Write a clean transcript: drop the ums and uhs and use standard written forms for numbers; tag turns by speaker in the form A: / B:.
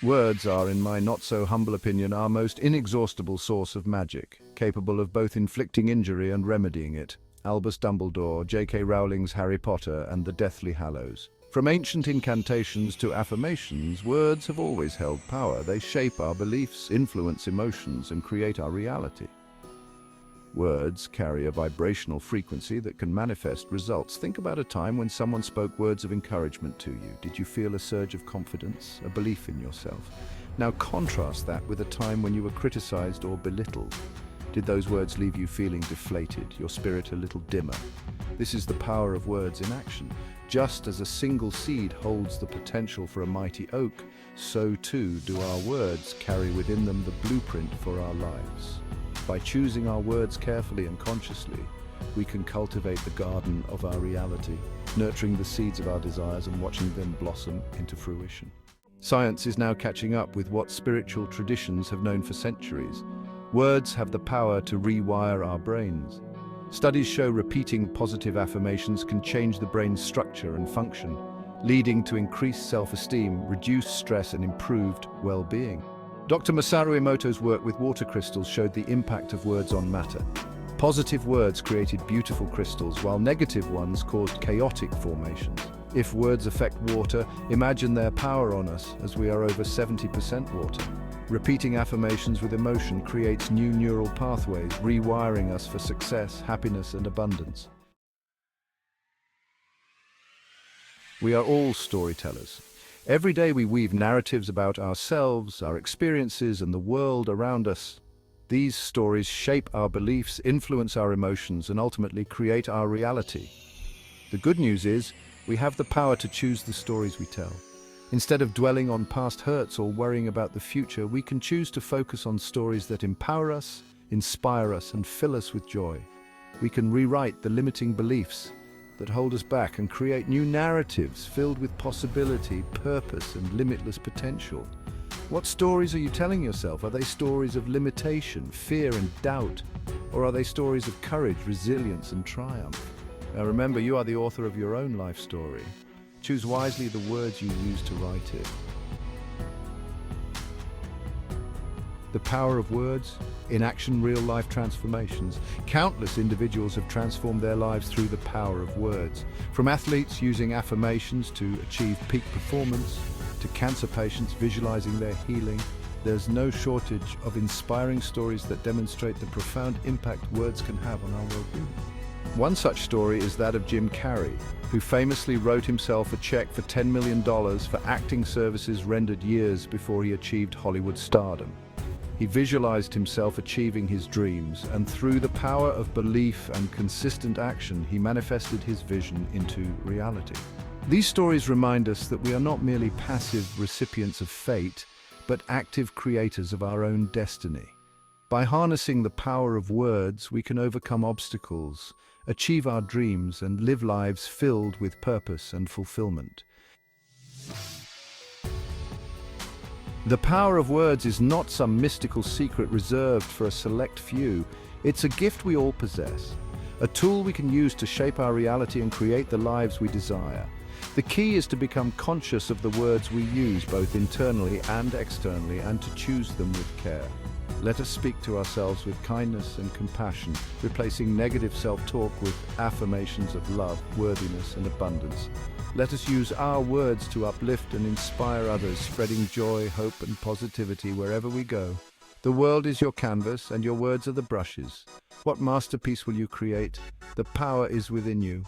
A: Words are, in my not-so-humble opinion, our most inexhaustible source of magic, capable of both inflicting injury and remedying it. Albus Dumbledore, J.K. Rowling's Harry Potter, and the Deathly Hallows. From ancient incantations to affirmations, words have always held power. They shape our beliefs, influence emotions, and create our reality. Words carry a vibrational frequency that can manifest results. Think about a time when someone spoke words of encouragement to you. Did you feel a surge of confidence, a belief in yourself? Now contrast that with a time when you were criticized or belittled. Did those words leave you feeling deflated, your spirit a little dimmer? This is the power of words in action. Just as a single seed holds the potential for a mighty oak, so too do our words carry within them the blueprint for our lives. By choosing our words carefully and consciously, we can cultivate the garden of our reality, nurturing the seeds of our desires and watching them blossom into fruition. Science is now catching up with what spiritual traditions have known for centuries. Words have the power to rewire our brains. Studies show repeating positive affirmations can change the brain's structure and function, leading to increased self-esteem, reduced stress, and improved well-being. Dr. Masaru Emoto's work with water crystals showed the impact of words on matter. Positive words created beautiful crystals, while negative ones caused chaotic formations. If words affect water, imagine their power on us, as we are over 70% water. Repeating affirmations with emotion creates new neural pathways, rewiring us for success, happiness, and abundance. We are all storytellers. Every day we weave narratives about ourselves, our experiences, and the world around us. These stories shape our beliefs, influence our emotions, and ultimately create our reality. The good news is, we have the power to choose the stories we tell. Instead of dwelling on past hurts or worrying about the future, we can choose to focus on stories that empower us, inspire us, and fill us with joy. We can rewrite the limiting beliefs that hold us back and create new narratives filled with possibility, purpose, and limitless potential. What stories are you telling yourself? Are they stories of limitation, fear, and doubt? Or are they stories of courage, resilience, and triumph? Now remember, you are the author of your own life story. Choose wisely the words you use to write it. The power of words, in action, real-life transformations. Countless individuals have transformed their lives through the power of words. From athletes using affirmations to achieve peak performance, to cancer patients visualizing their healing, there's no shortage of inspiring stories that demonstrate the profound impact words can have on our well-being. One such story is that of Jim Carrey, who famously wrote himself a check for $10 million for acting services rendered years before he achieved Hollywood stardom. He visualized himself achieving his dreams, and through the power of belief and consistent action, he manifested his vision into reality. These stories remind us that we are not merely passive recipients of fate, but active creators of our own destiny. By harnessing the power of words, we can overcome obstacles, achieve our dreams, and live lives filled with purpose and fulfillment. The power of words is not some mystical secret reserved for a select few. It's a gift we all possess, a tool we can use to shape our reality and create the lives we desire. The key is to become conscious of the words we use, both internally and externally, and to choose them with care. Let us speak to ourselves with kindness and compassion, replacing negative self-talk with affirmations of love, worthiness, and abundance. Let us use our words to uplift and inspire others, spreading joy, hope, and positivity wherever we go. The world is your canvas, and your words are the brushes. What masterpiece will you create? The power is within you.